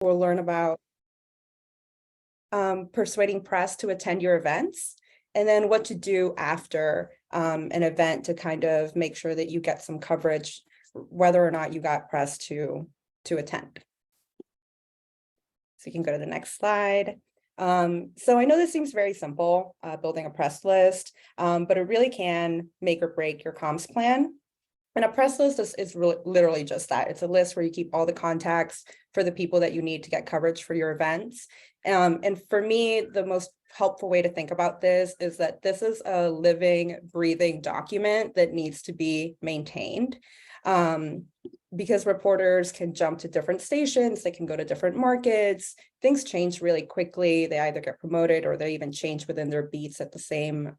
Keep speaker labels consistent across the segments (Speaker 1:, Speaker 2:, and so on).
Speaker 1: we'll learn about persuading press to attend your events, and then what to do after an event to kind of make sure that you get some coverage, whether or not you got press to attend. So you can go to the next slide. So I know this seems very simple, building a press list, but it really can make or break your comms plan. And a press list is really, literally just that. It's a list where you keep all the contacts for the people that you need to get coverage for your events. And for me, the most helpful way to think about this is that this is a living, breathing document that needs to be maintained. Because reporters can jump to different stations, they can go to different markets, things change really quickly. They either get promoted or they even change within their beats at the same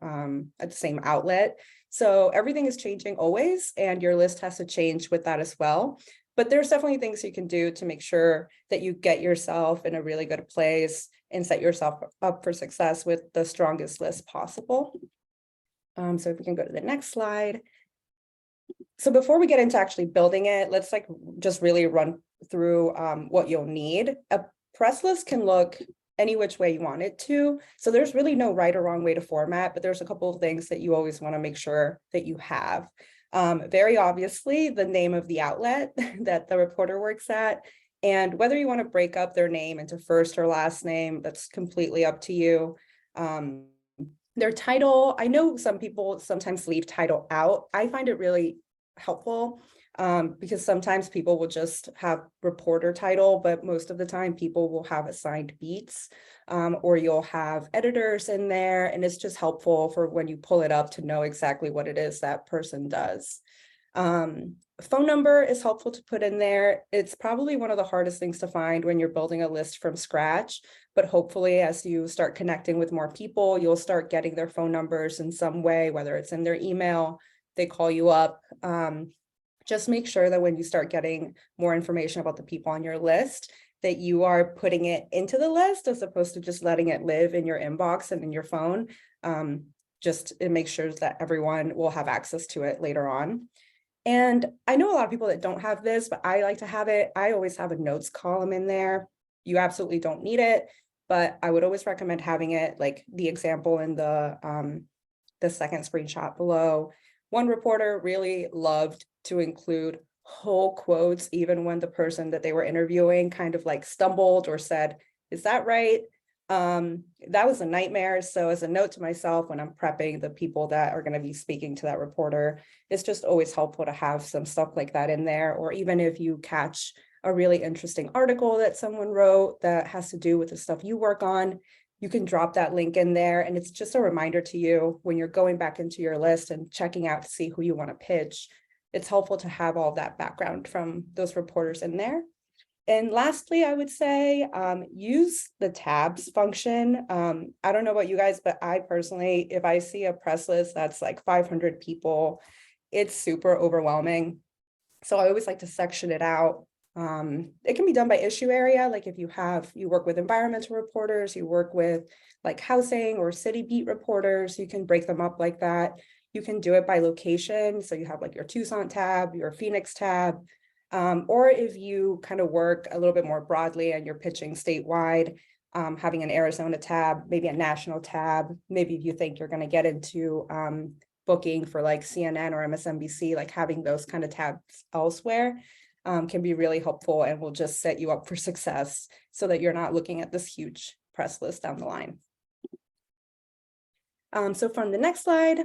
Speaker 1: outlet. So everything is changing always, and your list has to change with that as well. But there's definitely things you can do to make sure that you get yourself in a really good place and set yourself up for success with the strongest list possible. So if we can go to the next slide. So before we get into actually building it, let's just really run through what you'll need. A press list can look any which way you want it to. So there's really no right or wrong way to format, but there's a couple of things that you always want to make sure that you have. Very obviously, the name of the outlet that the reporter works at, and whether you want to break up their name into first or last name, that's completely up to you. Their title, I know some people sometimes leave title out. I find it really helpful because sometimes people will just have reporter title, but most of the time people will have assigned beats, or you'll have editors in there, and it's just helpful for when you pull it up to know exactly what it is that person does. Phone number is helpful to put in there. It's probably one of the hardest things to find when you're building a list from scratch, but hopefully as you start connecting with more people, you'll start getting their phone numbers in some way, whether it's in their email, they call you up. Just make sure that when you start getting more information about the people on your list, that you are putting it into the list as opposed to just letting it live in your inbox and in your phone. Just it makes sure that everyone will have access to it later on. And I know a lot of people that don't have this, but I like to have it. I always have a notes column in there. You absolutely don't need it, but I would always recommend having it, like the example in the second screenshot below. One reporter really loved to include whole quotes, even when the person that they were interviewing kind of like stumbled or said, "Is that right?" That was a nightmare. So as a note to myself, when I'm prepping the people that are going to be speaking to that reporter, it's just always helpful to have some stuff like that in there. Or even if you catch a really interesting article that someone wrote that has to do with the stuff you work on, you can drop that link in there. And it's just a reminder to you when you're going back into your list and checking out to see who you want to pitch. It's helpful to have all that background from those reporters in there. And lastly, I would say use the tabs function. I don't know about you guys, but I personally, if I see a press list that's like 500 people, it's super overwhelming. So I always like to section it out. It can be done by issue area. Like if you work with environmental reporters, you work with like housing or city beat reporters, you can break them up like that. You can do it by location. So you have like your Tucson tab, your Phoenix tab. Or if you kind of work a little bit more broadly and you're pitching statewide, having an Arizona tab, maybe a national tab, maybe if you think you're going to get into booking for like CNN or MSNBC, like having those kind of tabs elsewhere can be really helpful and will just set you up for success so that you're not looking at this huge press list down the line. So from the next slide,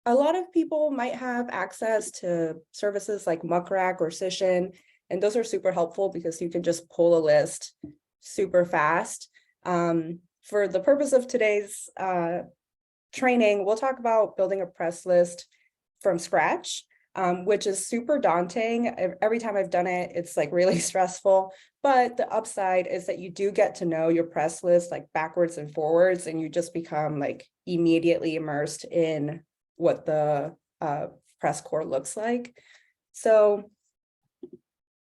Speaker 1: a lot of people might have access to services like Muck Rack or Cision, and those are super helpful because you can just pull a list super fast. For the purpose of today's training, we'll talk about building a press list from scratch, which is super daunting. Every time I've done it, it's like really stressful, but the upside is that you do get to know your press list like backwards and forwards, and you just become like immediately immersed in what the press corps looks like. So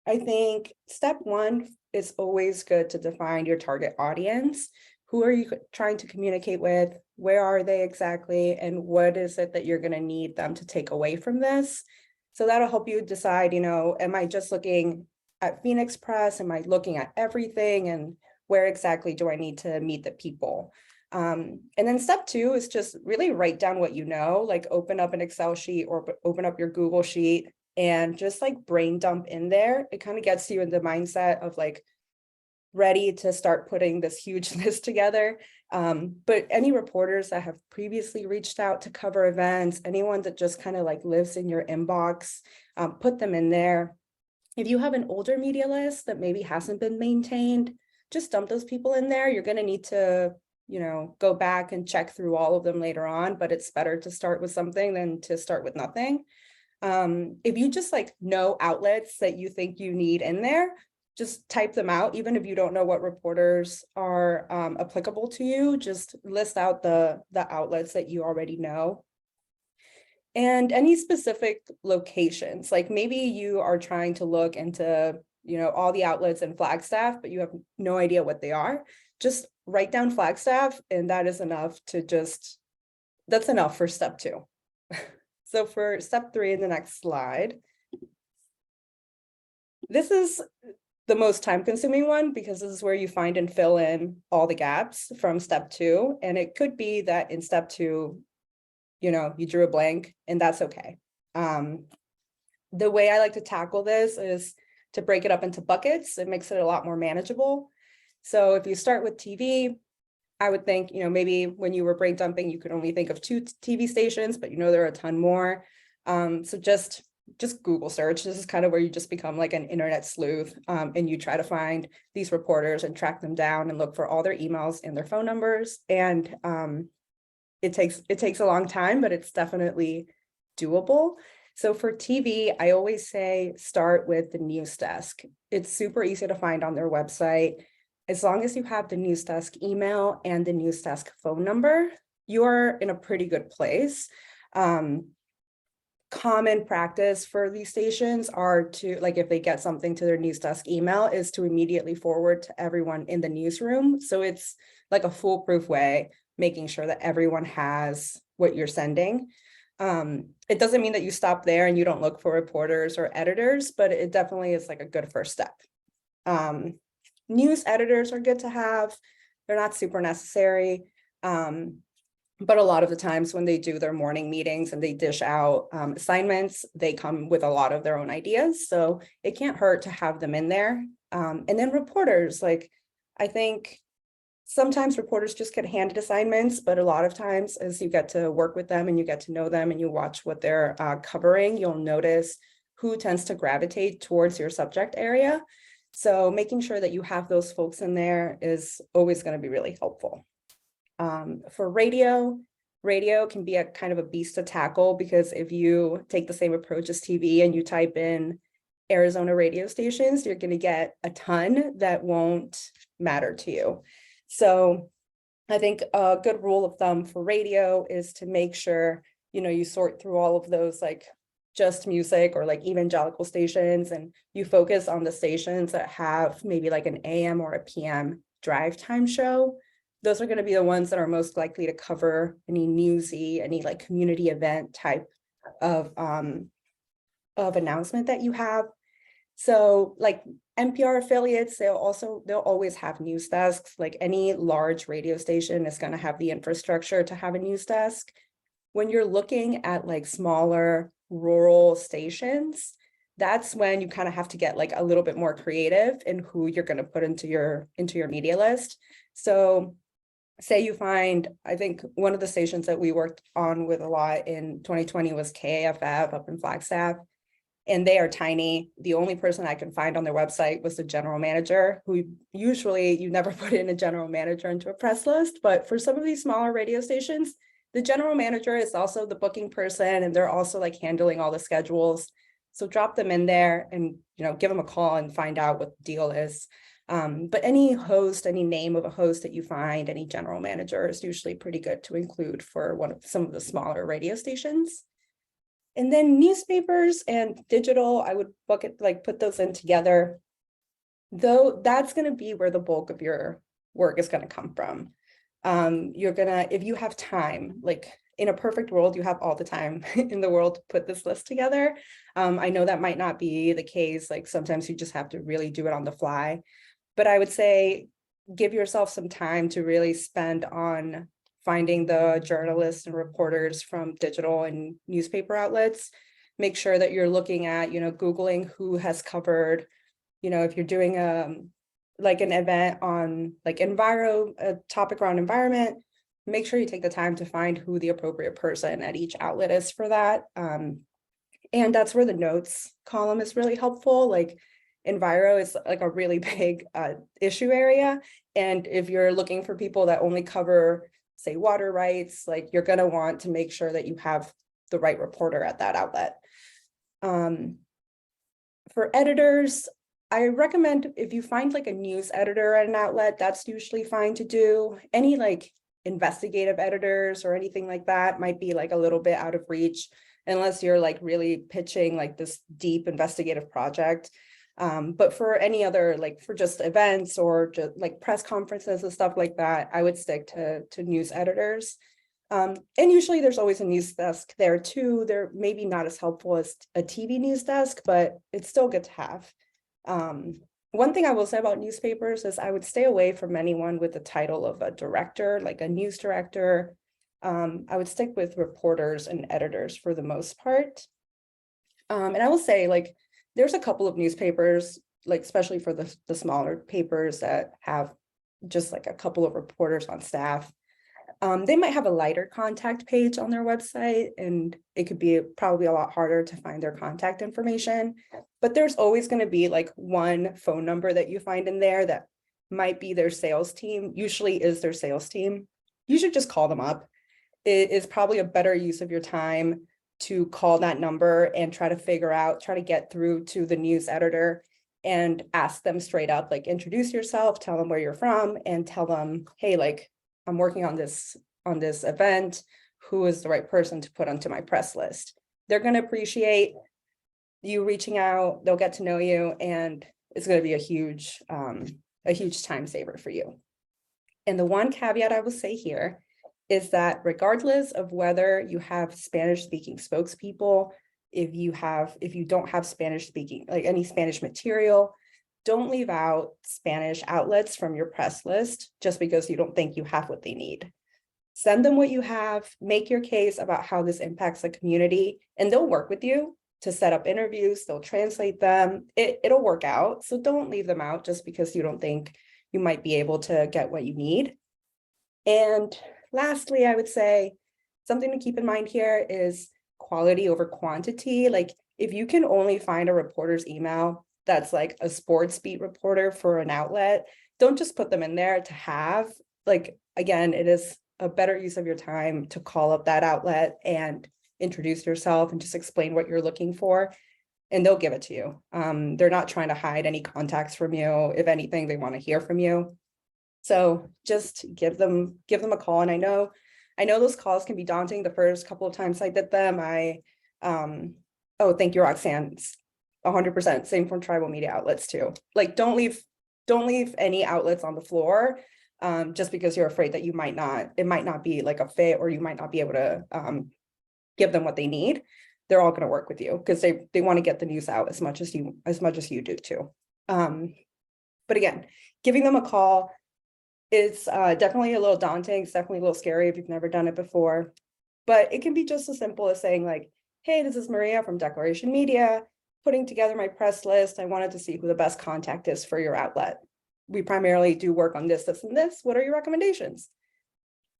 Speaker 1: I think step one is always good to define your target audience. Who are you trying to communicate with? Where are they exactly? And what is it that you're going to need them to take away from this? So that'll help you decide, am I just looking at Phoenix Press? Am I looking at everything? And where exactly do I need to meet the people? And then step 2 is just really write down what you know, like open up an Excel sheet or open up your Google sheet and just like brain dump in there. It kind of gets you in the mindset of like ready to start putting this huge list together. But any reporters that have previously reached out to cover events, anyone that just kind of like lives in your inbox, put them in there. If you have an older media list that maybe hasn't been maintained, just dump those people in there. You're going to need to, go back and check through all of them later on, but it's better to start with something than to start with nothing. If you just like know outlets that you think you need in there, just type them out. Even if you don't know what reporters are applicable to you, just list out the outlets that you already know. And any specific locations, like maybe you are trying to look into, all the outlets in Flagstaff, but you have no idea what they are. Just write down Flagstaff, and that is enough that's enough for step 2. So for step 3 in the next slide, this is the most time-consuming one because this is where you find and fill in all the gaps from step 2. And it could be that in step 2, you drew a blank, and that's okay. The way I like to tackle this is to break it up into buckets. It makes it a lot more manageable. So if you start with TV, I would think, maybe when you were brain dumping, you could only think of 2 TV stations, but there are a ton more. So just Google search. This is kind of where you just become like an internet sleuth, and you try to find these reporters and track them down and look for all their emails and their phone numbers. And it takes a long time, but it's definitely doable. So for TV, I always say start with the news desk. It's super easy to find on their website. As long as you have the news desk email and the news desk phone number, you're in a pretty good place. Common practice for these stations are to, like, if they get something to their news desk email, is to immediately forward to everyone in the newsroom. So it's like a foolproof way, making sure that everyone has what you're sending. It doesn't mean that you stop there and you don't look for reporters or editors, but it definitely is like a good first step. News editors are good to have. They're not super necessary. But a lot of the times when they do their morning meetings and they dish out assignments, they come with a lot of their own ideas. So it can't hurt to have them in there. And then reporters, like, I think sometimes reporters just get handed assignments, but a lot of times as you get to work with them and you get to know them and you watch what they're covering, you'll notice who tends to gravitate towards your subject area. So making sure that you have those folks in there is always going to be really helpful. For radio can be a kind of a beast to tackle, because if you take the same approach as TV and you type in Arizona radio stations, you're going to get a ton that won't matter to you. So I think a good rule of thumb for radio is to make sure, you sort through all of those, like just music or like evangelical stations, and you focus on the stations that have maybe like an AM or a PM drive time show. Those are going to be the ones that are most likely to cover any newsy, any like community event type of announcement that you have. So like NPR affiliates, they'll always have news desks. Like any large radio station is going to have the infrastructure to have a news desk. When you're looking at like smaller rural stations, that's when you kind of have to get like a little bit more creative in who you're going to put into your media list. So say you find, I think one of the stations that we worked on with a lot in 2020 was KAFF up in Flagstaff, and they are tiny. The only person I can find on their website was the general manager, who usually you never put in a general manager into a press list. But for some of these smaller radio stations, the general manager is also the booking person, and they're also like handling all the schedules. So drop them in there and, give them a call and find out what the deal is. But any name of a host that you find, any general manager is usually pretty good to include for some of the smaller radio stations. And then newspapers and digital, I would put those in together, though that's going to be where the bulk of your work is going to come from. If you have time, like in a perfect world, you have all the time in the world to put this list together. I know that might not be the case. Like sometimes you just have to really do it on the fly. But I would say give yourself some time to really spend on finding the journalists and reporters from digital and newspaper outlets. Make sure that you're looking at, Googling who has covered, if you're doing like an event on like a topic around environment, make sure you take the time to find who the appropriate person at each outlet is for that. And that's where the notes column is really helpful. Like Enviro is like a really big issue area. And if you're looking for people that only cover, say, water rights, like you're going to want to make sure that you have the right reporter at that outlet. For editors, I recommend if you find like a news editor at an outlet, that's usually fine to do. Any like investigative editors or anything like that might be like a little bit out of reach unless you're like really pitching like this deep investigative project. But for any other, like for just events or just like press conferences and stuff like that, I would stick to news editors. And usually there's always a news desk there too. They're maybe not as helpful as a TV news desk, but it's still good to have. One thing I will say about newspapers is I would stay away from anyone with the title of a director, like a news director. I would stick with reporters and editors for the most part. And I will say, like, there's a couple of newspapers, like especially for the smaller papers that have just like a couple of reporters on staff. They might have a lighter contact page on their website, and it could be probably a lot harder to find their contact information. But there's always going to be like one phone number that you find in there that might be their sales team, usually is their sales team. You should just call them up. It is probably a better use of your time to call that number and try to get through to the news editor and ask them straight up, like introduce yourself, tell them where you're from, and tell them, hey, like, I'm working on this event. Who is the right person to put onto my press list? They're going to appreciate you reaching out. They'll get to know you, and it's going to be a huge time saver for you. And the one caveat I will say here is that regardless of whether you have Spanish speaking spokespeople, if you don't have Spanish speaking, like any Spanish material, don't leave out Spanish outlets from your press list just because you don't think you have what they need. Send them what you have, make your case about how this impacts the community, and they'll work with you to set up interviews, they'll translate them, it'll work out. So don't leave them out just because you don't think you might be able to get what you need. And lastly, I would say something to keep in mind here is quality over quantity. Like if you can only find a reporter's email that's like a sports beat reporter for an outlet, don't just put them in there to have. Like, again, it is a better use of your time to call up that outlet and introduce yourself and just explain what you're looking for, and they'll give it to you. They're not trying to hide any contacts from you. If anything, they want to hear from you. So just give them a call. And I know those calls can be daunting. The first couple of times I did them, oh, thank you, Roxanne. 100%. Same from tribal media outlets too. Like don't leave any outlets on the floor just because you're afraid that it might not be like a fit, or you might not be able to give them what they need. They're all going to work with you because they want to get the news out as much as you do too. But again, giving them a call is definitely a little daunting. It's definitely a little scary if you've never done it before, but it can be just as simple as saying like, hey, this is Maria from Declaration Media, putting together my press list. I wanted to see who the best contact is for your outlet. We primarily do work on this, and this. What are your recommendations?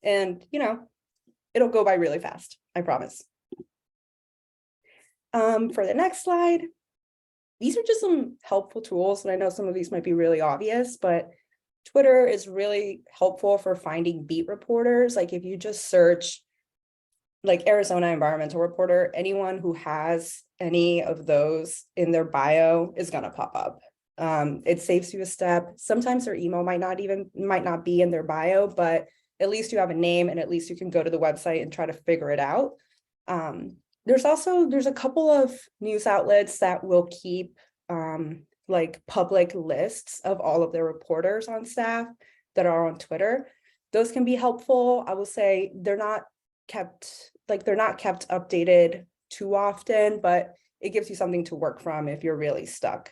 Speaker 1: And, it'll go by really fast, I promise. For the next slide, these are just some helpful tools. And I know some of these might be really obvious, but Twitter is really helpful for finding beat reporters. Like if you just search like Arizona environmental reporter, anyone who has any of those in their bio is going to pop up. It saves you a step. Sometimes their email might not be in their bio, but at least you have a name, and at least you can go to the website and try to figure it out. There's a couple of news outlets that will keep like public lists of all of their reporters on staff that are on Twitter. Those can be helpful. I will say they're not kept, like they're not kept updated too often, but it gives you something to work from if you're really stuck.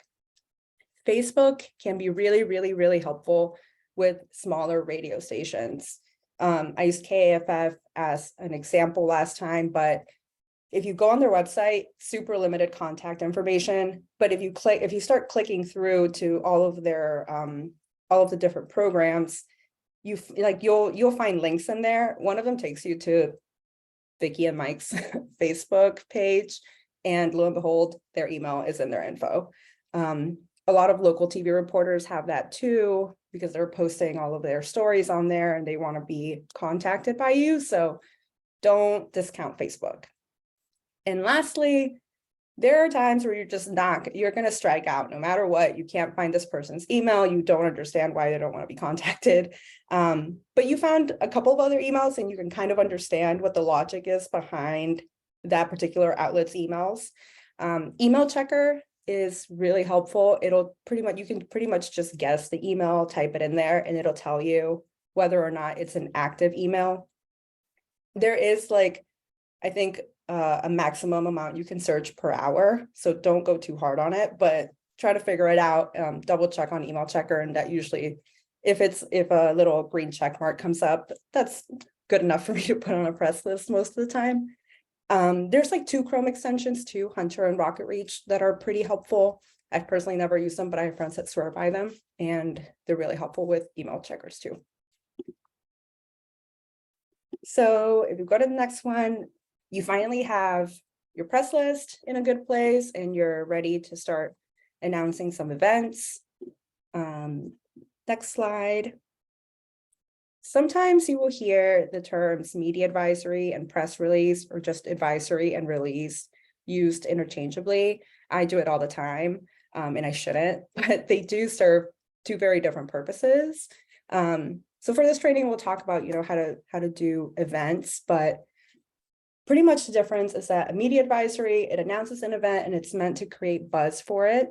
Speaker 1: Facebook can be really, really, really helpful with smaller radio stations. I used KAFF as an example last time, but if you go on their website, super limited contact information. But if you start clicking through to all of the different programs, you'll find links in there. One of them takes you to Vicky and Mike's Facebook page, and lo and behold, their email is in their info. A lot of local TV reporters have that too, because they're posting all of their stories on there and they want to be contacted by you. So don't discount Facebook. And lastly, there are times where you're going to strike out no matter what. You can't find this person's email. You don't understand why they don't want to be contacted. But you found a couple of other emails and you can kind of understand what the logic is behind that particular outlet's emails. Email checker is really helpful. You can pretty much just guess the email, type it in there, and it'll tell you whether or not it's an active email. There is I think a maximum amount you can search per hour. So don't go too hard on it, but try to figure it out. Double check on email checker. And that usually, if a little green check mark comes up, that's good enough for me to put on a press list most of the time. There's 2 Chrome extensions too, Hunter and Rocket Reach, that are pretty helpful. I've personally never used them, but I have friends that swear by them, and they're really helpful with email checkers too. So if you go to the next one, you finally have your press list in a good place and you're ready to start announcing some events. Next slide. Sometimes you will hear the terms media advisory and press release, or just advisory and release, used interchangeably. I do it all the time, and I shouldn't, but they do serve 2 very different purposes. So for this training, we'll talk about, how to do events, but pretty much the difference is that a media advisory, it announces an event and it's meant to create buzz for it.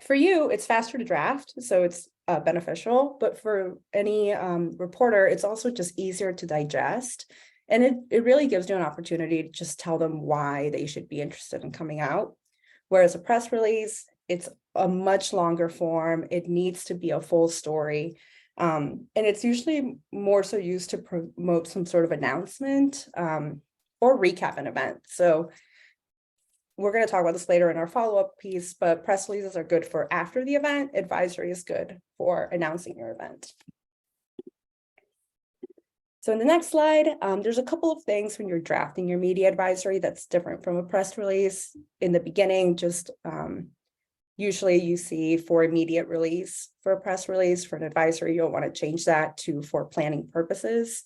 Speaker 1: For you, it's faster to draft, so it's beneficial, but for any reporter, it's also just easier to digest. And it really gives you an opportunity to just tell them why they should be interested in coming out. Whereas a press release, it's a much longer form. It needs to be a full story. And it's usually more so used to promote some sort of announcement or recap an event. So we're going to talk about this later in our follow-up piece, but press releases are good for after the event. Advisory is good for announcing your event. So in the next slide, there's a couple of things when you're drafting your media advisory that's different from a press release. In the beginning, just usually you see for immediate release for a press release. For an advisory, you'll want to change that to for planning purposes.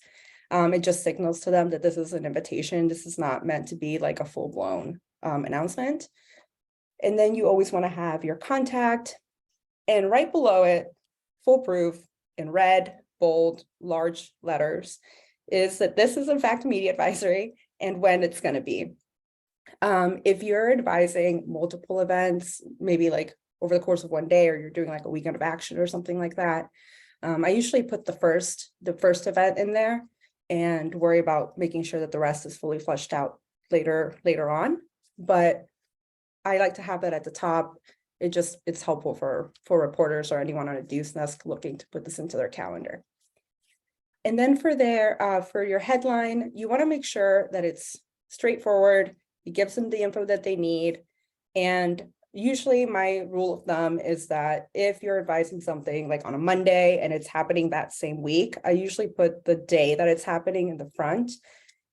Speaker 1: It just signals to them that this is an invitation. This is not meant to be like a full-blown announcement. And then you always want to have your contact, and right below it, full proof in red, bold, large letters, is that this is in fact a media advisory and when it's going to be. If you're advising multiple events, maybe over the course of one day, or you're doing a weekend of action or something like that, I usually put the first event in there and worry about making sure that the rest is fully fleshed out later on. But I like to have that at the top. It's helpful for reporters or anyone on a news desk looking to put this into their calendar. And then for your headline, you want to make sure that it's straightforward. It gives them the info that they need. And usually my rule of thumb is that if you're advising something on a Monday and it's happening that same week, I usually put the day that it's happening in the front.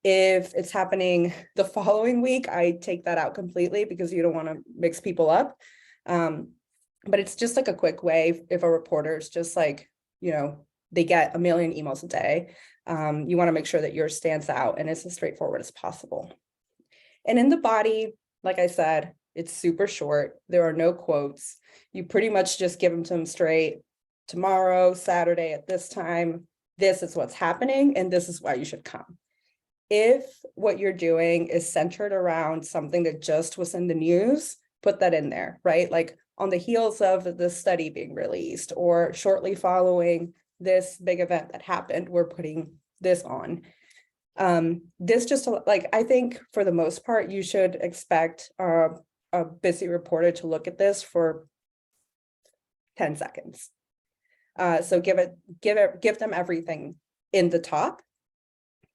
Speaker 1: If it's happening the following week, I take that out completely because you don't want to mix people up. But it's just a quick way if a reporter's just they get a million emails a day. You want to make sure that yours stands out and it's as straightforward as possible. And in the body, like I said, it's super short. There are no quotes. You pretty much just give them to them straight. Tomorrow, Saturday at this time, this is what's happening and this is why you should come. If what you're doing is centered around something that just was in the news, put that in there, right? On the heels of the study being released or shortly following this big event that happened, we're putting this on. This just like, I think for the most part, you should expect a busy reporter to look at this for 10 seconds. So give them everything in the top.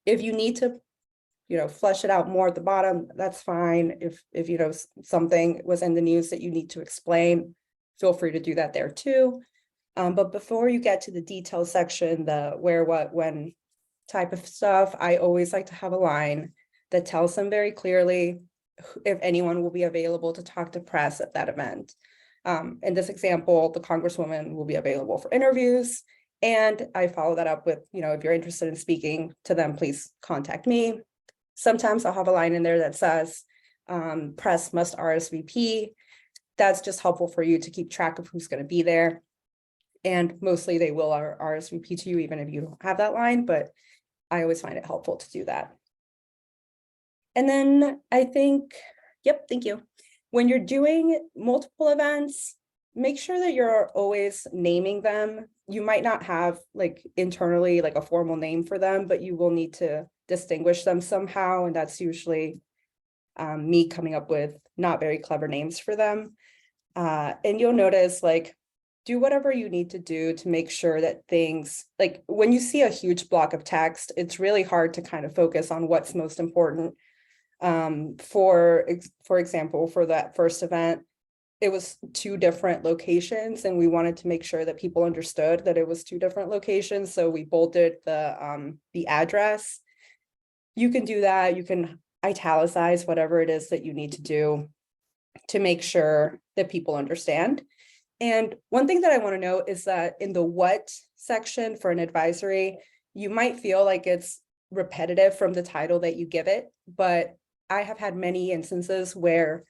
Speaker 1: If you need to, flesh it out more at the bottom, that's fine. If something was in the news that you need to explain, feel free to do that there too. But before you get to the detail section, the where, what, when type of stuff, I always like to have a line that tells them very clearly if anyone will be available to talk to press at that event. In this example, the Congresswoman will be available for interviews. And I follow that up with, if you're interested in speaking to them, please contact me. Sometimes I'll have a line in there that says, press must RSVP. That's just helpful for you to keep track of who's going to be there. And mostly they will RSVP to you, even if you don't have that line, but I always find it helpful to do that. And then I think, yep, thank you. When you're doing multiple events, make sure that you're always naming them. You might not have like internally like a formal name for them, but you will need to distinguish them somehow. And that's usually me coming up with not very clever names for them. And you'll notice like, do whatever you need to do to make sure that things, like when you see a huge block of text, it's really hard to kind of focus on what's most important. For example, for that first event, it was 2 different locations and we wanted to make sure that people understood that it was 2 different locations. So we bolded the address. You can do that. You can italicize whatever it is that you need to do to make sure that people understand. And one thing that I want to note is that in the what section for an advisory, you might feel like it's repetitive from the title that you give it, but I have had many instances where,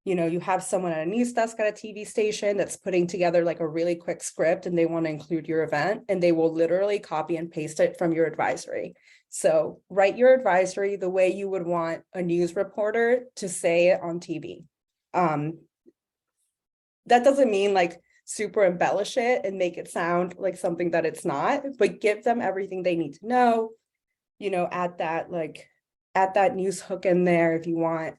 Speaker 1: you have someone at a news desk at a TV station that's putting together like a really quick script and they want to include your event and they will literally copy and paste it from your advisory. So write your advisory the way you would want a news reporter to say it on TV. That doesn't mean like super embellish it and make it sound like something that it's not, but give them everything they need to know, add that news hook in there if you want.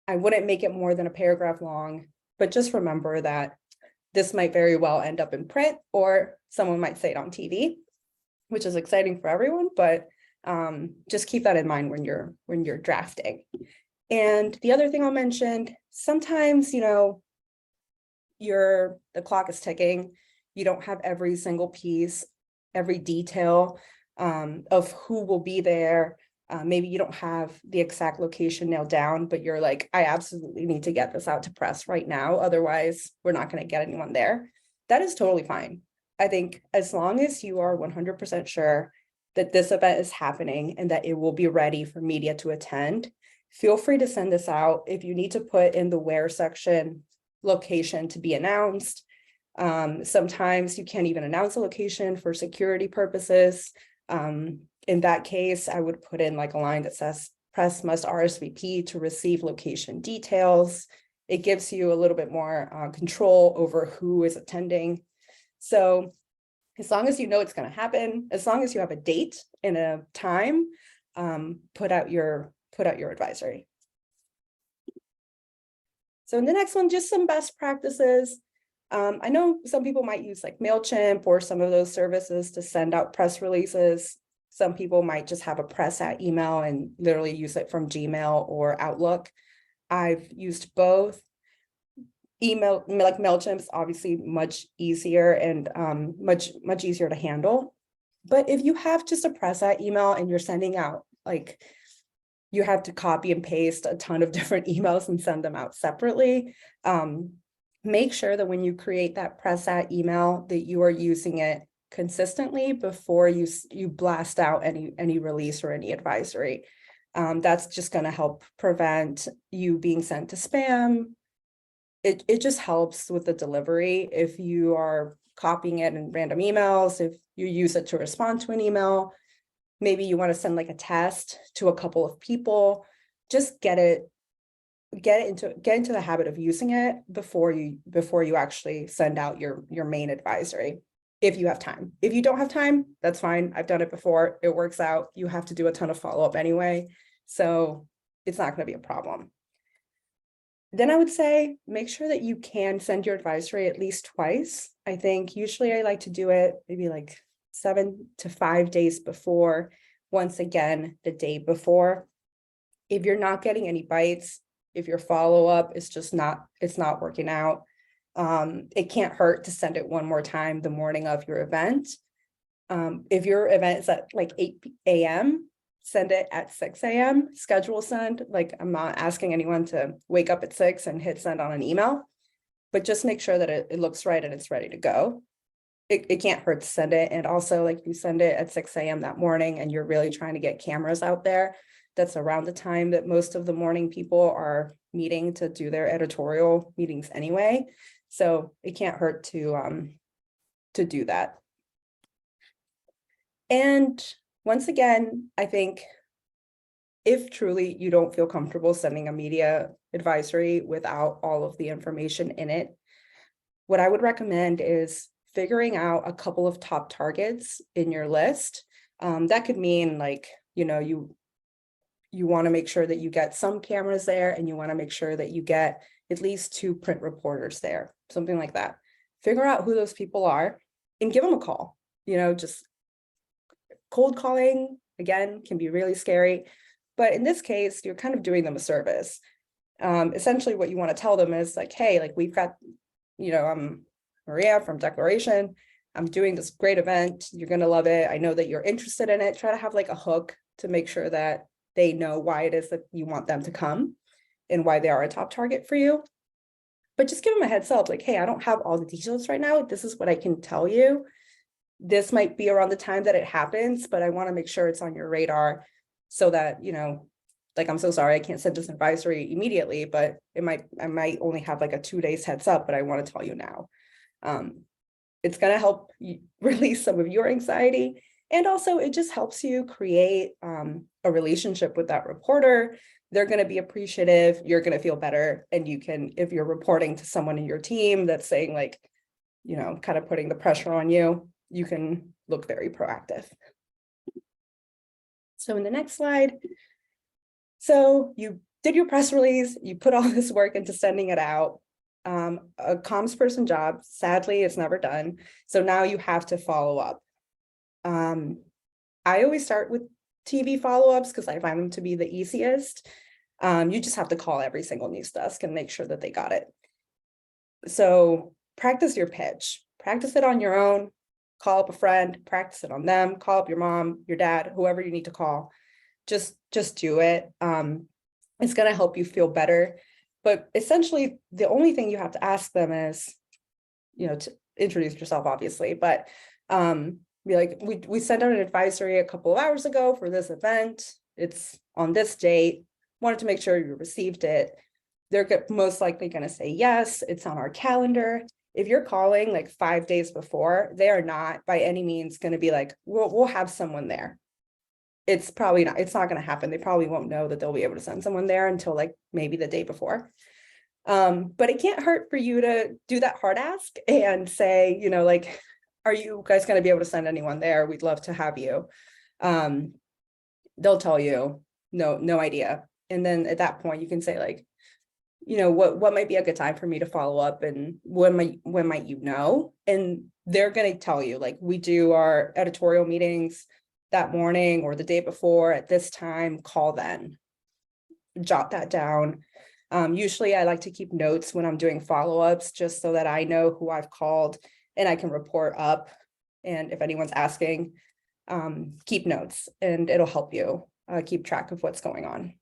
Speaker 1: I wouldn't make it more than a paragraph long, but just remember that this might very well end up in print or someone might say it on TV, which is exciting for everyone, but just keep that in mind when you're drafting. And the other thing I'll mention, sometimes, the clock is ticking. You don't have every single piece, every detail of who will be there. Maybe you don't have the exact location nailed down, but you're like, I absolutely need to get this out to press right now. Otherwise, we're not going to get anyone there. That is totally fine. I think as long as you are 100% sure that this event is happening and that it will be ready for media to attend, feel free to send this out. If you need to put in the where section, location to be announced. Sometimes you can't even announce a location for security purposes. In that case, I would put in like a line that says press must RSVP to receive location details. It gives you a little bit more control over who is attending. So as long as you know it's going to happen, as long as you have a date and a time, put out your advisory. So in the next one, just some best practices. I know some people might use like MailChimp or some of those services to send out press releases. Some people might just have a press at email and literally use it from Gmail or Outlook. I've used both. Email, like MailChimp's obviously much easier and much easier to handle. But if you have just a press at email and you're sending out, like you have to copy and paste a ton of different emails and send them out separately, make sure that when you create that press at email that you are using it consistently before you blast out any release or any advisory. That's just going to help prevent you being sent to spam. It just helps with the delivery. If you are copying it in random emails, if you use it to respond to an email, maybe you want to send like a test to a couple of people, just get into the habit of using it before you actually send out your main advisory. if you have time. If you don't have time, that's fine. I've done it before. It works out. You have to do a ton of follow-up anyway. So it's not going to be a problem. Then I would say make sure that you can send your advisory at least twice. I think usually I like to do it maybe like 7 to 5 days before, once again, the day before. If you're not getting any bites, if your follow-up is just it's not working out, it can't hurt to send it one more time the morning of your event. If your event is at like 8 a.m., send it at 6 a.m. Schedule send. Like, I'm not asking anyone to wake up at 6 and hit send on an email, but just make sure that it looks right and it's ready to go. It can't hurt to send it. And also, like, if you send it at 6 a.m. that morning and you're really trying to get cameras out there, that's around the time that most of the morning people are meeting to do their editorial meetings anyway. So it can't hurt to do that. And once again, I think if truly you don't feel comfortable sending a media advisory without all of the information in it, what I would recommend is figuring out a couple of top targets in your list. That could mean, like, you know, you want to make sure that you get some cameras there, and you want to make sure that you get at least 2 print reporters there, something like that. Figure out who those people are and give them a call. You know, just cold calling, again, can be really scary, but in this case, you're kind of doing them a service. Essentially what you want to tell them is like, hey, like, we've got, you know, I'm Maria from Declaration. I'm doing this great event. You're going to love it. I know that you're interested in it. Try to have like a hook to make sure that they know why it is that you want them to come and why they are a top target for you. But just give them a heads up, like, hey, I don't have all the details right now. This is what I can tell you. This might be around the time that it happens, but I want to make sure it's on your radar so that, you know, like, I'm so sorry, I can't send this advisory immediately, but I might only have like a 2 days heads up, but I want to tell you now. It's going to help you release some of your anxiety. And also it just helps you create a relationship with that reporter. They're going to be appreciative. You're going to feel better. And you can, if you're reporting to someone in your team that's saying, like, you know, kind of putting the pressure on you, you can look very proactive. So in the next slide, so you did your press release, you put all this work into sending it out. A comms person job, sadly, it's never done. So now you have to follow up. I always start with TV follow-ups because I find them to be the easiest. You just have to call every single news desk and make sure that they got it. So practice your pitch, practice it on your own, call up a friend, practice it on them, call up your mom, your dad, whoever you need to call. Just do it. It's going to help you feel better. But essentially, the only thing you have to ask them is, you know, to introduce yourself, obviously, but be like, we sent out an advisory a couple of hours ago for this event. It's on this date. Wanted to make sure you received it. They're most likely going to say yes, it's on our calendar. If you're calling like 5 days before, they are not by any means going to be like, we'll have someone there. It's probably not, it's not going to happen. They probably won't know that they'll be able to send someone there until like maybe the day before. But it can't hurt for you to do that hard ask and say, you know, like, are you guys going to be able to send anyone there? We'd love to have you. They'll tell you, no idea. And then at that point you can say, like, you know, what might be a good time for me to follow up, and when might you know? And they're going to tell you, like, we do our editorial meetings that morning or the day before at this time, call then. Jot that down. Usually I like to keep notes when I'm doing follow-ups just so that I know who I've called and I can report up. And if anyone's asking, keep notes and it'll help you keep track of what's going on.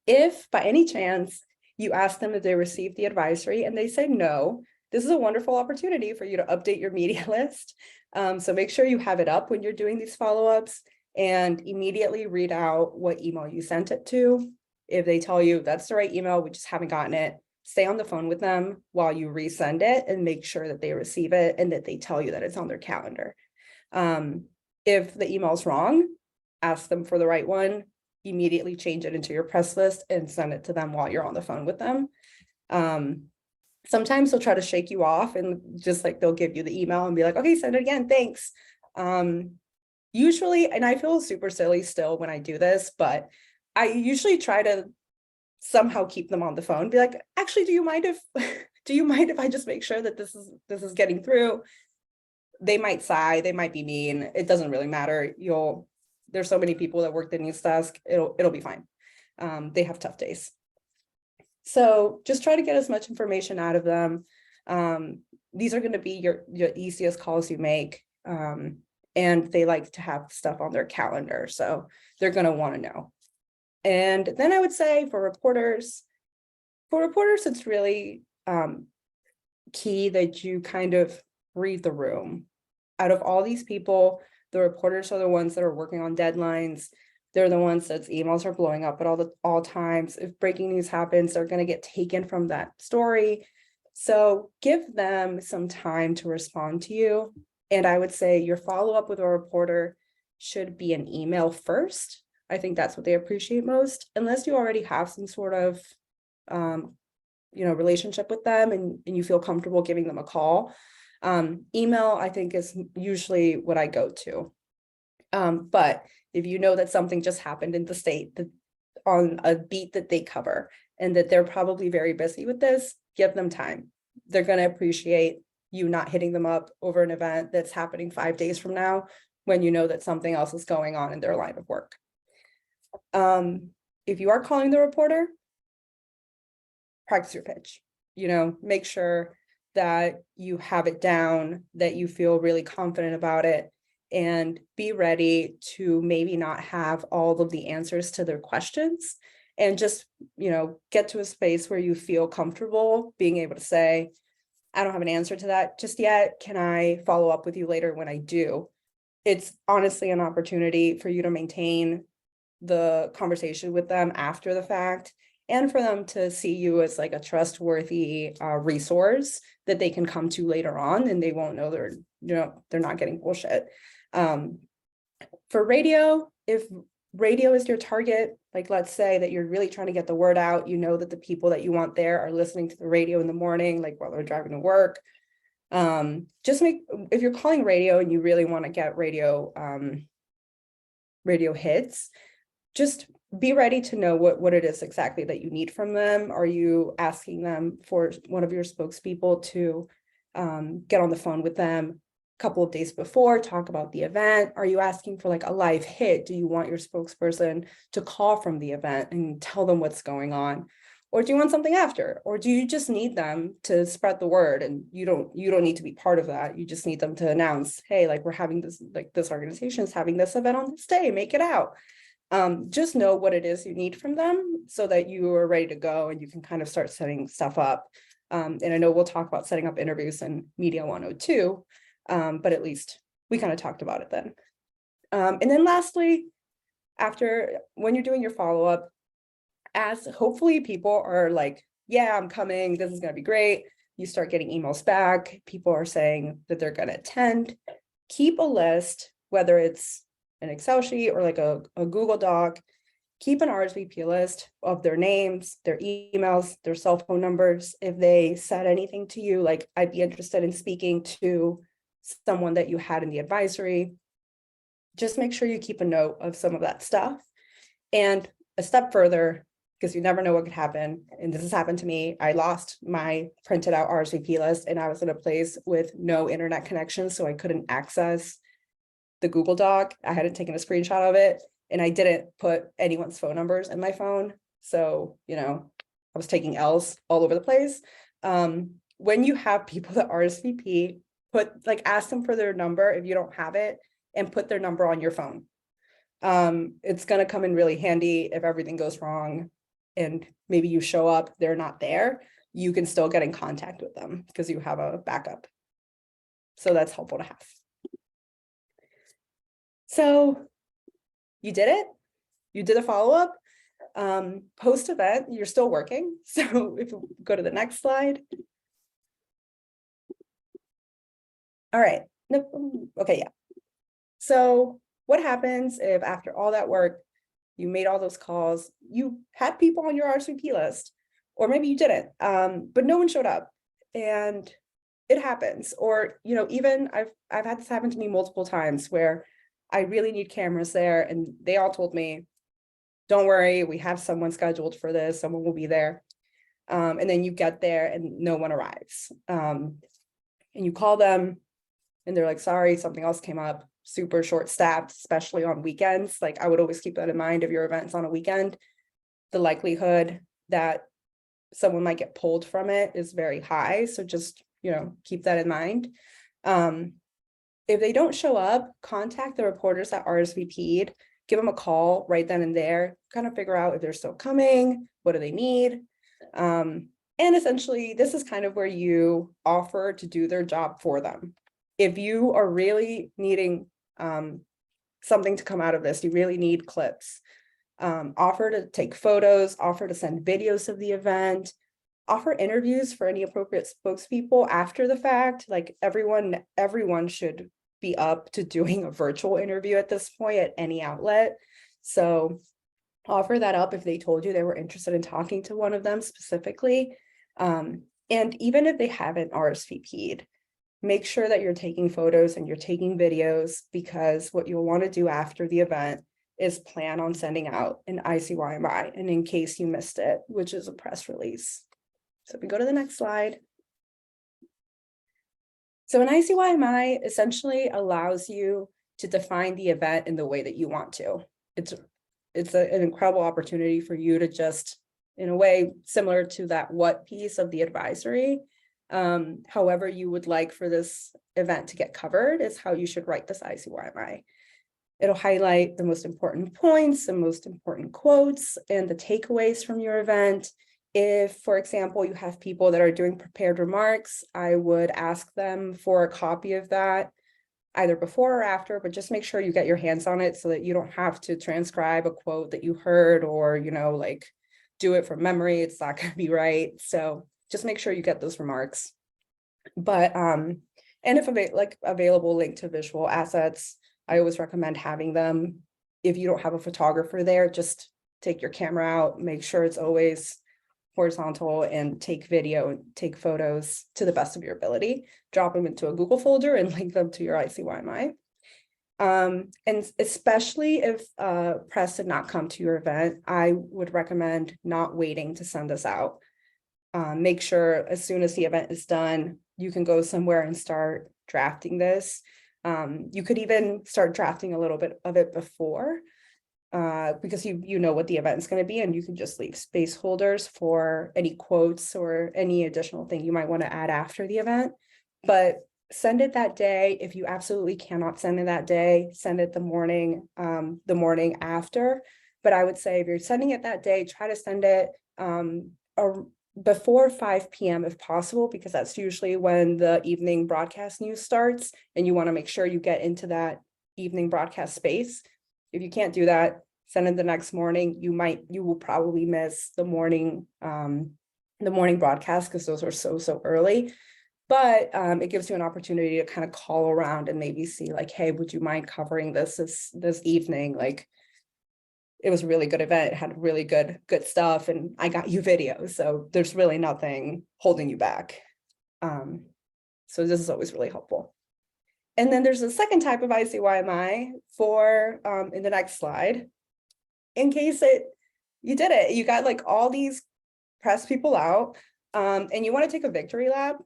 Speaker 1: If by any chance you ask them if they received the advisory and they say no, this is a wonderful opportunity for you to update your media list. So make sure you have it up when you're doing these follow-ups and immediately read out what email you sent it to. If they tell you that's the right email, we just haven't gotten it, stay on the phone with them while you resend it and make sure that they receive it and that they tell you that it's on their calendar. If the email's wrong, ask them for the right one, immediately change it into your press list and send it to them while you're on the phone with them. Sometimes they'll try to shake you off and just like they'll give you the email and be like, okay, send it again, thanks. Usually, and I feel super silly still when I do this, but I usually try to somehow keep them on the phone, be like, actually, do you mind if do you mind if I just make sure that this is getting through? They might sigh, they might be mean, it doesn't really matter. There's so many people that work the news desk, it'll be fine. They have tough days. So just try to get as much information out of them. These are going to be your easiest calls you make. And they like to have stuff on their calendar, so they're going to want to know. And then I would say for reporters, it's really key that you kind of read the room. Out of all these people, the reporters are the ones that are working on deadlines. They're the ones that's emails are blowing up at all times. If breaking news happens, they're going to get taken from that story. So give them some time to respond to you. And I would say your follow-up with a reporter should be an email first. I think that's what they appreciate most, unless you already have some sort of relationship with them and you feel comfortable giving them a call. Email, I think, is usually what I go to. But if you know that something just happened in the state that on a beat that they cover and that they're probably very busy with this, give them time. They're going to appreciate you not hitting them up over an event that's happening 5 days from now when you know that something else is going on in their line of work. If you are calling the reporter, practice your pitch, make sure that you have it down, that you feel really confident about it, and be ready to maybe not have all of the answers to their questions, and just, get to a space where you feel comfortable being able to say, I don't have an answer to that just yet. Can I follow up with you later when I do? It's honestly an opportunity for you to maintain the conversation with them after the fact, and for them to see you as like a trustworthy resource that they can come to later on, and they won't know they're not getting bullshit. For radio, if radio is your target, like let's say that you're really trying to get the word out, that the people that you want there are listening to the radio in the morning, like while they're driving to work. If you're calling radio and you really want to get radio hits, just be ready to know what it is exactly that you need from them. Are you asking them for one of your spokespeople to get on the phone with them a couple of days before, talk about the event? Are you asking for like a live hit? Do you want your spokesperson to call from the event and tell them what's going on? Or do you want something after? Or do you just need them to spread the word, and you don't need to be part of that? You just need them to announce, hey, like we're having this, like this organization is having this event on this day, make it out. Just know what it is you need from them so that you are ready to go and you can kind of start setting stuff up. And I know we'll talk about setting up interviews in Media 102, but at least we kind of talked about it then. And then lastly, when you're doing your follow-up, as hopefully people are like, yeah, I'm coming, this is going to be great. You start getting emails back. People are saying that they're going to attend. Keep a list, whether it's an Excel sheet or like a Google Doc. Keep an RSVP list of their names, their emails, their cell phone numbers. If they said anything to you, like I'd be interested in speaking to someone that you had in the advisory, just make sure you keep a note of some of that stuff. And a step further, because you never know what could happen, and this has happened to me, I lost my printed out RSVP list and I was in a place with no internet connection, so I couldn't access the Google Doc. I hadn't taken a screenshot of it, and I didn't put anyone's phone numbers in my phone. So, I was taking L's all over the place. When you have people that RSVP, ask them for their number if you don't have it, and put their number on your phone. It's going to come in really handy if everything goes wrong and maybe you show up, they're not there, you can still get in contact with them because you have a backup. So that's helpful to have. So you did it. You did a follow-up. Post-event, you're still working. So if you go to the next slide. All right. Okay, yeah. So what happens if after all that work, you made all those calls, you had people on your RSVP list, or maybe you didn't, but no one showed up. and it happens. Or, even I've had this happen to me multiple times where I really need cameras there, and they all told me, don't worry, we have someone scheduled for this, someone will be there. And then you get there and no one arrives. And you call them and they're like, sorry, something else came up, super short staffed, especially on weekends. Like, I would always keep that in mind. If your event's on a weekend, the likelihood that someone might get pulled from it is very high. So just, keep that in mind. If they don't show up, contact the reporters that RSVP'd, give them a call right then and there, kind of figure out if they're still coming, what do they need? And essentially, this is kind of where you offer to do their job for them. If you are really needing something to come out of this, you really need clips, offer to take photos, offer to send videos of the event, offer interviews for any appropriate spokespeople after the fact. Like, everyone should be up to doing a virtual interview at this point at any outlet. So offer that up if they told you they were interested in talking to one of them specifically. And even if they haven't RSVP'd, make sure that you're taking photos and you're taking videos, because what you'll want to do after the event is plan on sending out an ICYMI, and in case you missed it, which is a press release. So if we go to the next slide. So an ICYMI essentially allows you to define the event in the way that you want to. It's an incredible opportunity for you to just, in a way similar to that what piece of the advisory, however you would like for this event to get covered is how you should write this ICYMI. It'll highlight the most important points, the most important quotes, and the takeaways from your event. If, for example, you have people that are doing prepared remarks, I would ask them for a copy of that, either before or after, but just make sure you get your hands on it so that you don't have to transcribe a quote that you heard, or, like, do it from memory. It's not going to be right. So just make sure you get those remarks. But, and if available, link to visual assets, I always recommend having them. If you don't have a photographer there, just take your camera out, make sure it's always horizontal, and take video and take photos to the best of your ability. Drop them into a Google folder and link them to your ICYMI. And especially if press did not come to your event, I would recommend not waiting to send this out. Make sure as soon as the event is done, you can go somewhere and start drafting this. You could even start drafting a little bit of it before, because you know what the event is going to be, and you can just leave space holders for any quotes or any additional thing you might want to add after the event. But send it that day. If you absolutely cannot send it that day, send it the morning after. But I would say if you're sending it that day, try to send it before 5 p.m. if possible, because that's usually when the evening broadcast news starts, and you want to make sure you get into that evening broadcast space. If you can't do that, send it the next morning. You will probably miss the morning broadcast, because those are so early. But it gives you an opportunity to kind of call around and maybe see, like, hey, would you mind covering this evening? Like, it was a really good event, it had really good stuff, and I got you videos, so there's really nothing holding you back. So this is always really helpful. And then there's a second type of ICYMI for in the next slide. In case you did it, you got like all these press people out, and you want to take a victory lap.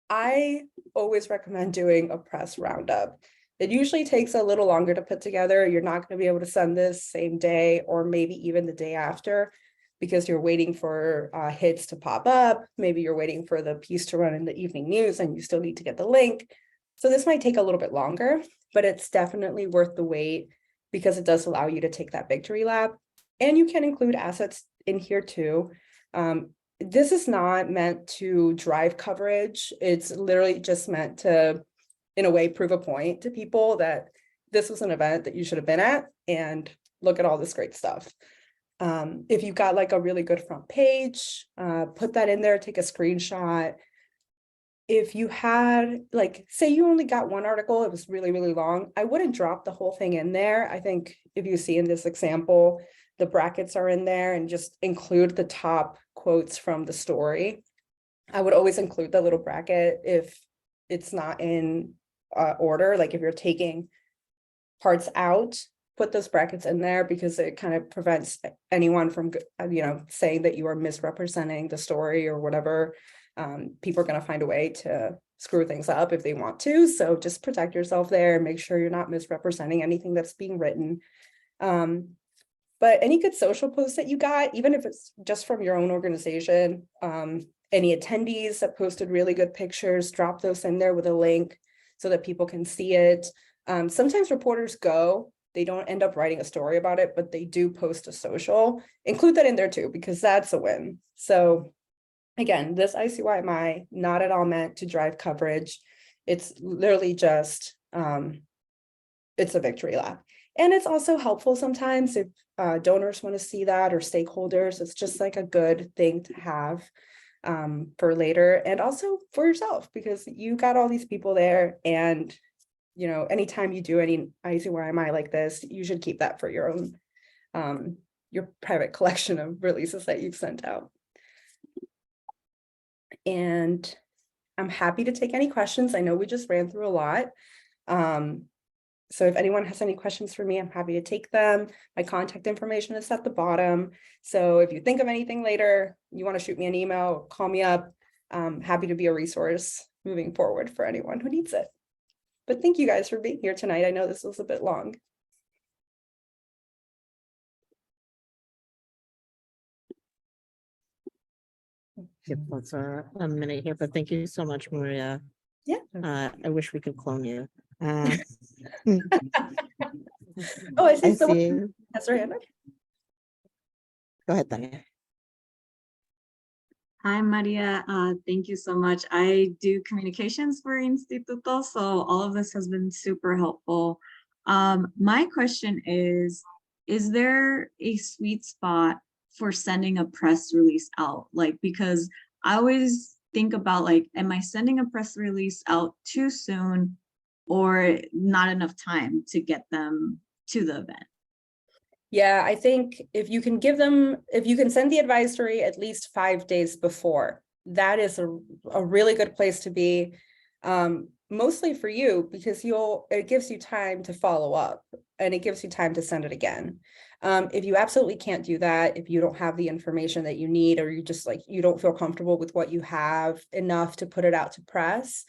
Speaker 1: I always recommend doing a press roundup. It usually takes a little longer to put together. You're not going to be able to send this same day or maybe even the day after, because you're waiting for hits to pop up. Maybe you're waiting for the piece to run in the evening news and you still need to get the link. So this might take a little bit longer, but it's definitely worth the wait, because it does allow you to take that victory lap. And you can include assets in here too. This is not meant to drive coverage. It's literally just meant to, in a way, prove a point to people that this was an event that you should have been at, and look at all this great stuff. If you've got like a really good front page, put that in there, take a screenshot. If you had, like, say you only got one article, it was really long, I wouldn't drop the whole thing in there. I think if you see in this example, the brackets are in there, and just include the top quotes from the story. I would always include the little bracket if it's not in order, like if you're taking parts out, put those brackets in there because it kind of prevents anyone from, saying that you are misrepresenting the story or whatever. People are going to find a way to screw things up if they want to. So just protect yourself there and make sure you're not misrepresenting anything that's being written. But any good social posts that you got, even if it's just from your own organization, any attendees that posted really good pictures, drop those in there with a link so that people can see it. Sometimes reporters they don't end up writing a story about it, but they do post a social. Include that in there too, because that's a win. So again, this ICYMI, not at all meant to drive coverage. It's literally just, it's a victory lap. And it's also helpful sometimes if donors want to see that or stakeholders. It's just like a good thing to have for later, and also for yourself, because you got all these people there. And anytime you do any ICYMI like this, you should keep that for your own your private collection of releases that you've sent out. And I'm happy to take any questions. I know we just ran through a lot. So if anyone has any questions for me, I'm happy to take them. My contact information is at the bottom. So if you think of anything later, you want to shoot me an email, call me up. I'm happy to be a resource moving forward for anyone who needs it. But thank you guys for being here tonight. I know this was a bit long.
Speaker 2: Give us a minute here, but thank you so much, Maria.
Speaker 1: Yeah.
Speaker 2: I wish we could clone you.
Speaker 1: Oh, I see
Speaker 2: I
Speaker 1: someone
Speaker 2: see.
Speaker 1: has their hand up.
Speaker 2: Go ahead, Tanya.
Speaker 3: Hi, Maria. Thank you so much. I do communications for Instituto, so all of this has been super helpful. My question is there a sweet spot for sending a press release out? Like, because I always think about, like, am I sending a press release out too soon or not enough time to get them to the event?
Speaker 1: Yeah, I think if you can send the advisory at least 5 days before, that is a really good place to be. Mostly for you, because it gives you time to follow up and it gives you time to send it again. If you absolutely can't do that, if you don't have the information that you need, or you don't feel comfortable with what you have enough to put it out to press,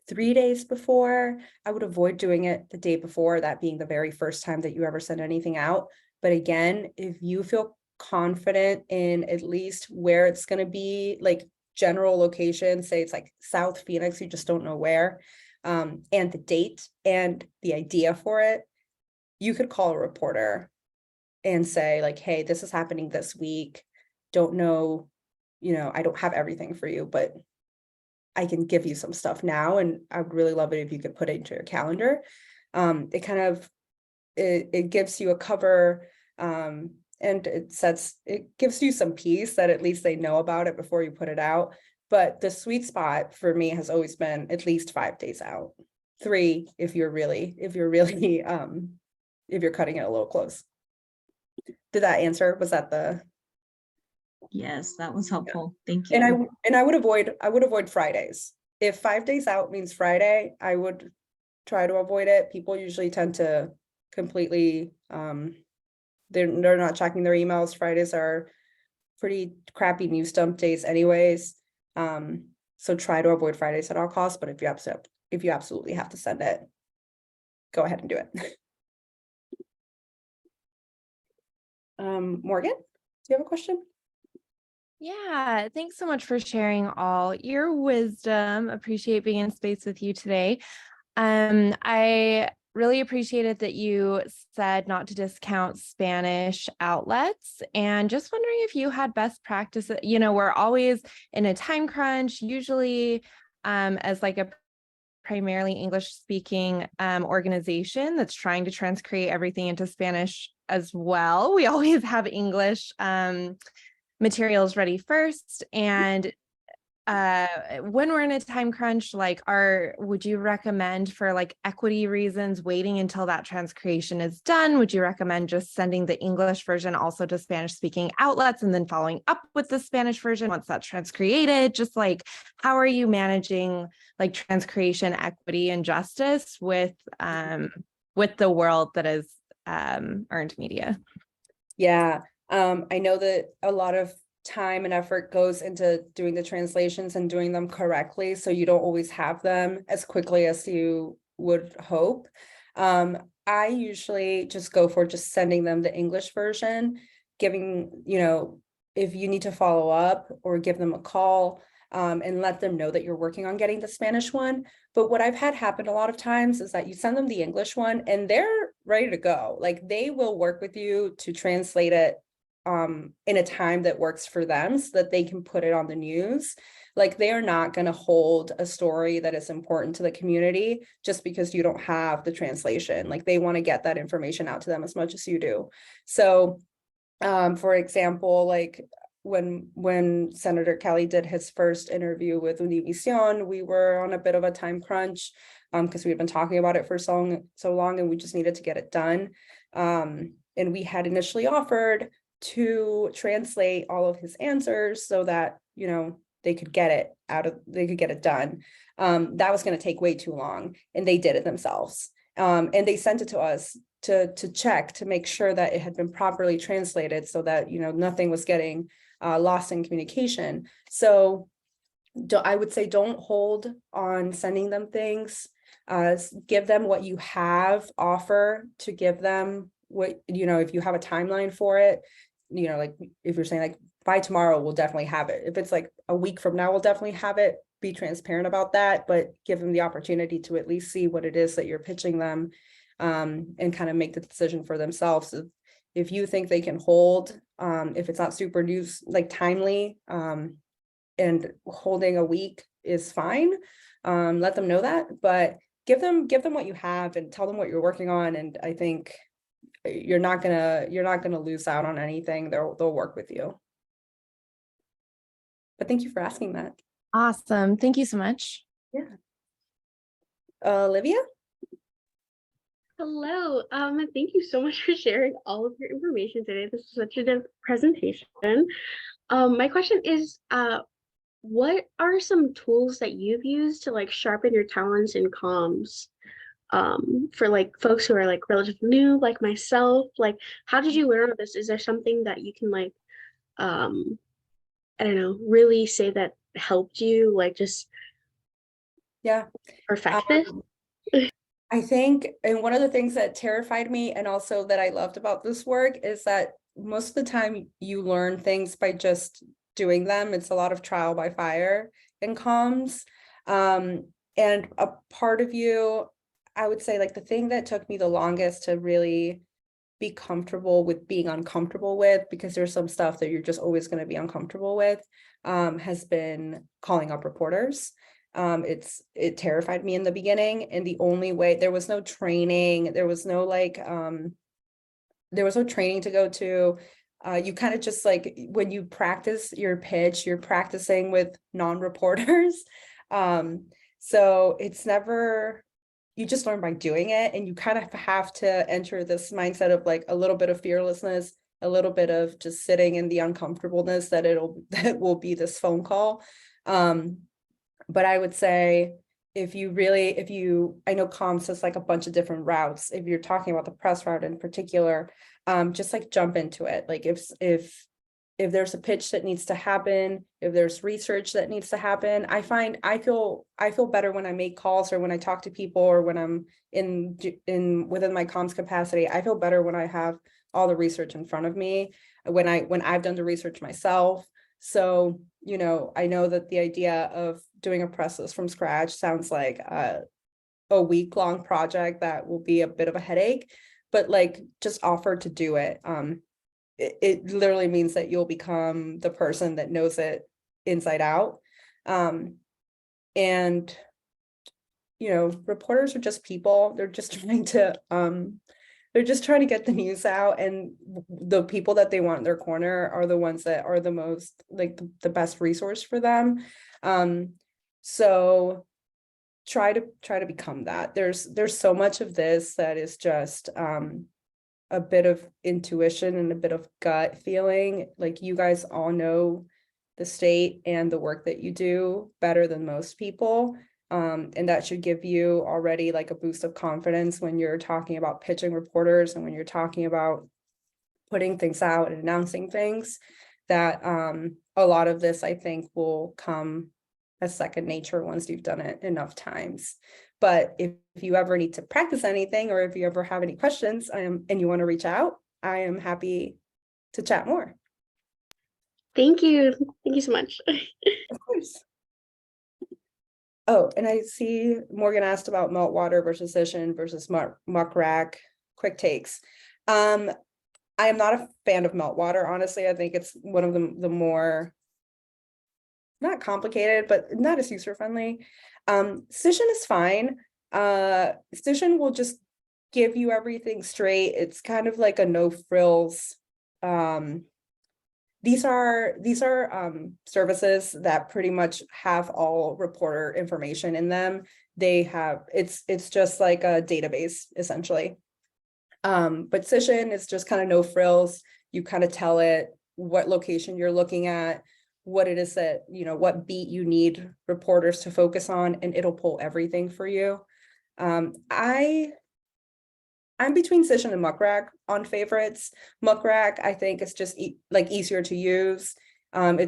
Speaker 1: 3 days before, I would avoid doing it the day before, that being the very first time that you ever send anything out. But again, if you feel confident in at least where it's going to be, like general location, say it's like South Phoenix, you just don't know where, and the date and the idea for it, you could call a reporter and say like, hey, this is happening this week. Don't know, I don't have everything for you, but I can give you some stuff now, and I would really love it if you could put it into your calendar. It gives you a cover, and it gives you some peace that at least they know about it before you put it out. But the sweet spot for me has always been at least 5 days out. 3 if you're cutting it a little close. Did that answer? Was that the?
Speaker 3: Yes, that was helpful. Thank you.
Speaker 1: And I would avoid Fridays. If 5 days out means Friday, I would try to avoid it. People usually tend to completely, they're not checking their emails. Fridays are pretty crappy news dump days anyways. So try to avoid Fridays at all costs, but if you absolutely have to send it, go ahead and do it. Morgan, do you have a question?
Speaker 4: Yeah, thanks so much for sharing all your wisdom. Appreciate being in space with you today. I really appreciated that you said not to discount Spanish outlets, and just wondering if you had best practices. We're always in a time crunch, usually as like a primarily English speaking organization that's trying to transcreate everything into Spanish as well. We always have English materials ready first, and when we're in a time crunch, like would you recommend for like equity reasons waiting until that transcreation is done? Would you recommend just sending the English version also to Spanish speaking outlets and then following up with the Spanish version once that's transcreated? Just like, how are you managing like transcreation equity and justice with the world that is earned media?
Speaker 1: Yeah, I know that a lot of time and effort goes into doing the translations and doing them correctly, so you don't always have them as quickly as you would hope. I usually just go for just sending them the English version, giving, if you need to follow up or give them a call, and let them know that you're working on getting the Spanish one. But what I've had happen a lot of times is that you send them the English one and they're ready to go. Like they will work with you to translate it in a time that works for them so that they can put it on the news. Like they are not going to hold a story that is important to the community just because you don't have the translation. Like they want to get that information out to them as much as you do. So for example, like when Senator Kelly did his first interview with Univision, we were on a bit of a time crunch because we've been talking about it for so long and we just needed to get it done. And we had initially offered to translate all of his answers so that, they could get it done. That was going to take way too long and they did it themselves. And they sent it to us to check to make sure that it had been properly translated so that, nothing was getting lost in communication. So I would say don't hold on sending them things. Give them what you have, offer to give them what, if you have a timeline for it, like if you're saying like by tomorrow, we'll definitely have it. If it's like a week from now, we'll definitely have it. Be transparent about that, but give them the opportunity to at least see what it is that you're pitching them, and kind of make the decision for themselves. If you think they can hold, if it's not super news like timely, and holding a week is fine, let them know that, but give them what you have and tell them what you're working on. And I think you're not gonna lose out on anything. They'll work with you. But thank you for asking that.
Speaker 4: Awesome. Thank you so much.
Speaker 1: Olivia?
Speaker 5: Hello. Thank you so much for sharing all of your information today. This was such a good presentation. My question is, what are some tools that you've used to like sharpen your talents in comms? For like folks who are like relatively new, like myself, like how did you learn all this? Is there something that you can like, I don't know, really say that helped you, like just perfect this?
Speaker 1: I think, and one of the things that terrified me and also that I loved about this work is that most of the time you learn things by just doing them. It's a lot of trial by fire in comms. And a part of you, I would say like the thing that took me the longest to really be comfortable with being uncomfortable with, because there's some stuff that you're just always going to be uncomfortable with, has been calling up reporters. It terrified me in the beginning, and the only way, there was no training, there was no training to go to. You kind of just like, when you practice your pitch, you're practicing with non-reporters. So it's never, you just learn by doing it, and you kind of have to enter this mindset of like a little bit of fearlessness, a little bit of just sitting in the uncomfortableness that will be this phone call. But I would say I know comms has like a bunch of different routes. If you're talking about the press route in particular, just like jump into it. Like if there's a pitch that needs to happen, if there's research that needs to happen, I feel better when I make calls or when I talk to people or when I'm within my comms capacity. I feel better when I have all the research in front of me, when I've done the research myself. So, I know that the idea of doing a press list from scratch sounds like a week-long project that will be a bit of a headache, but like just offer to do it. It literally means that you'll become the person that knows it inside out. And reporters are just people. They're just trying to get the news out, and the people that they want in their corner are the ones that are the most like the best resource for them. So try to become that. There's so much of this that is just a bit of intuition and a bit of gut feeling. Like you guys all know the state and the work that you do better than most people. And that should give you already like a boost of confidence when you're talking about pitching reporters and when you're talking about putting things out and announcing things, that a lot of this I think will come as second nature once you've done it enough times. But if you ever need to practice anything, or if you ever have any questions and you want to reach out, I am happy to chat more.
Speaker 5: Thank you. Thank you so much.
Speaker 1: Of course. Oh, and I see Morgan asked about Meltwater versus Cision versus Muck Rack. Quick takes. I am not a fan of Meltwater, honestly. I think it's one of the more, not complicated, but not as user friendly. Cision is fine. Cision will just give you everything straight. It's kind of like a no frills. These are services that pretty much have all reporter information in them. They have, it's just like a database essentially. But Cision is just kind of no frills. You kind of tell it what location you're looking at, what it is that, what beat you need reporters to focus on, and it'll pull everything for you. I'm between Cision and Muck Rack on favorites. Muck Rack, I think, is just easier to use. It'll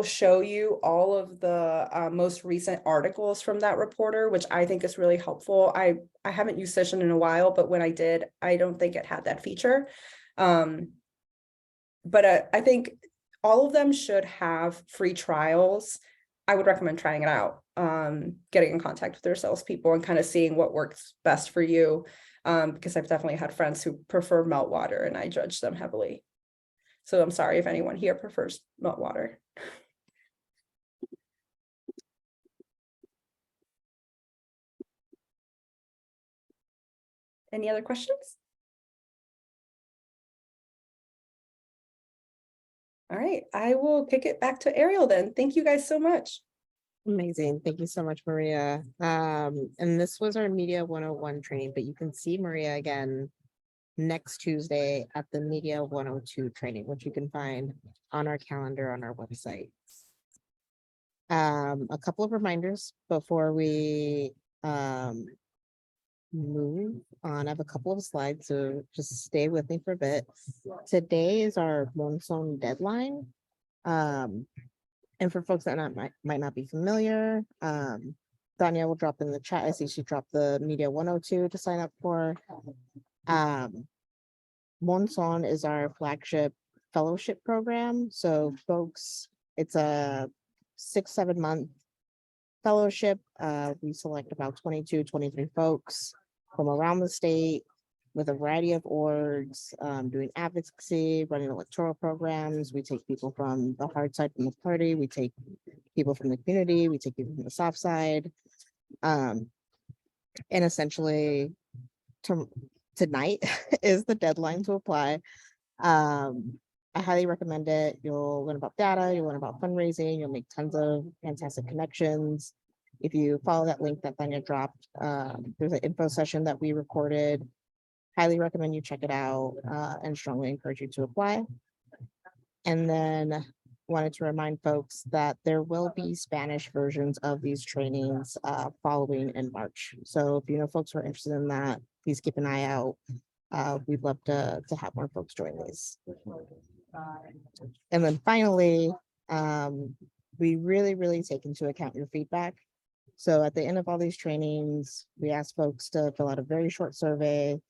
Speaker 1: show you all of the most recent articles from that reporter, which I think is really helpful. I haven't used Cision in a while, but when I did, I don't think it had that feature. But I think all of them should have free trials. I would recommend trying it out, getting in contact with their salespeople and kind of seeing what works best for you. Because I've definitely had friends who prefer Meltwater and I judge them heavily. So I'm sorry if anyone here prefers Meltwater. Any other questions? All right, I will kick it back to Ariel then. Thank you guys so much.
Speaker 2: Amazing. Thank you so much, Maria. And this was our Media 101 training, but you can see Maria again next Tuesday at the Media 102 training, which you can find on our calendar on our website. A couple of reminders before we move on. I have a couple of slides, so just stay with me for a bit. Today is our Monsoon deadline. And for folks that might not be familiar, Danya will drop in the chat. I see she dropped the Media 102 to sign up for. Monsoon is our flagship fellowship program. So folks, it's a 6-7 month fellowship. We select about 22, 23 folks from around the state with a variety of orgs, doing advocacy, running electoral programs. We take people from the hard side from the party. We take people from the community. We take people from the soft side. And essentially tonight is the deadline to apply. I highly recommend it. You'll learn about data, you'll learn about fundraising, you'll make tons of fantastic connections. If you follow that link that Tanya dropped, there's an info session that we recorded. Highly recommend you check it out and strongly encourage you to apply. And then wanted to remind folks that there will be Spanish versions of these trainings following in March. So if you know folks who are interested in that, please keep an eye out. We'd love to have more folks join these. And then finally, we really take into account your feedback. So at the end of all these trainings, we ask folks to fill out a very short survey.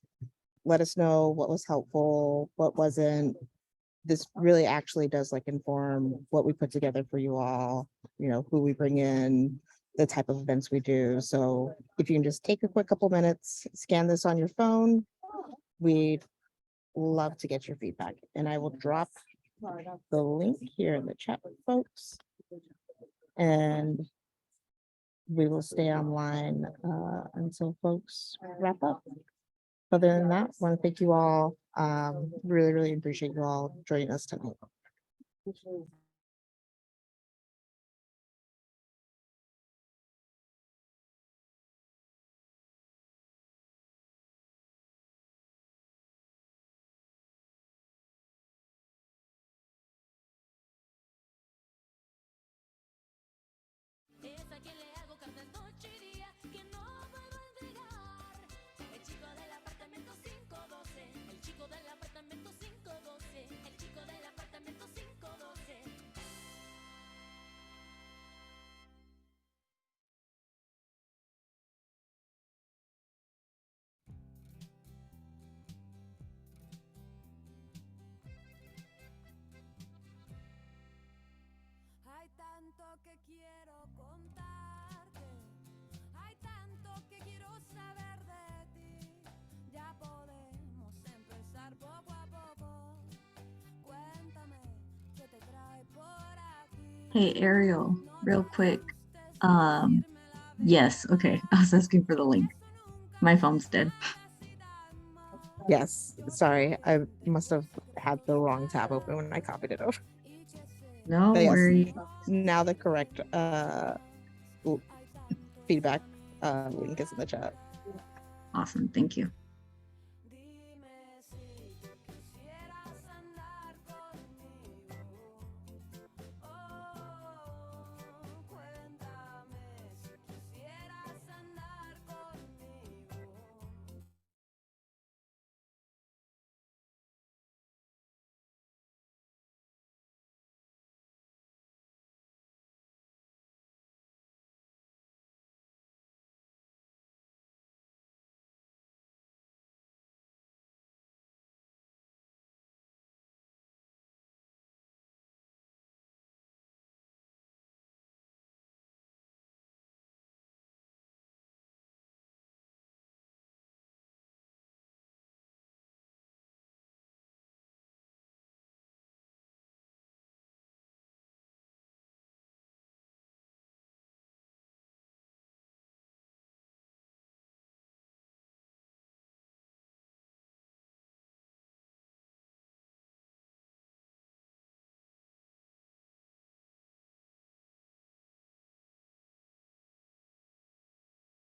Speaker 2: Let us know what was helpful, what wasn't. This really actually does inform what we put together for you all, who we bring in, the type of events we do. So if you can just take a quick couple minutes, scan this on your phone, we'd love to get your feedback. And I will drop the link here in the chat with folks. And we will stay online until folks wrap up. Other than that, I want to thank you all. Really appreciate you all joining us tonight.
Speaker 3: Hey, Ariel, real quick. Yes, okay. I was asking for the link. My phone's dead.
Speaker 2: Yes, sorry, I must have had the wrong tab open when I copied it over.
Speaker 3: No
Speaker 2: But yes,
Speaker 3: worries.
Speaker 2: now the correct feedback link is in the chat.
Speaker 3: Awesome. Thank you.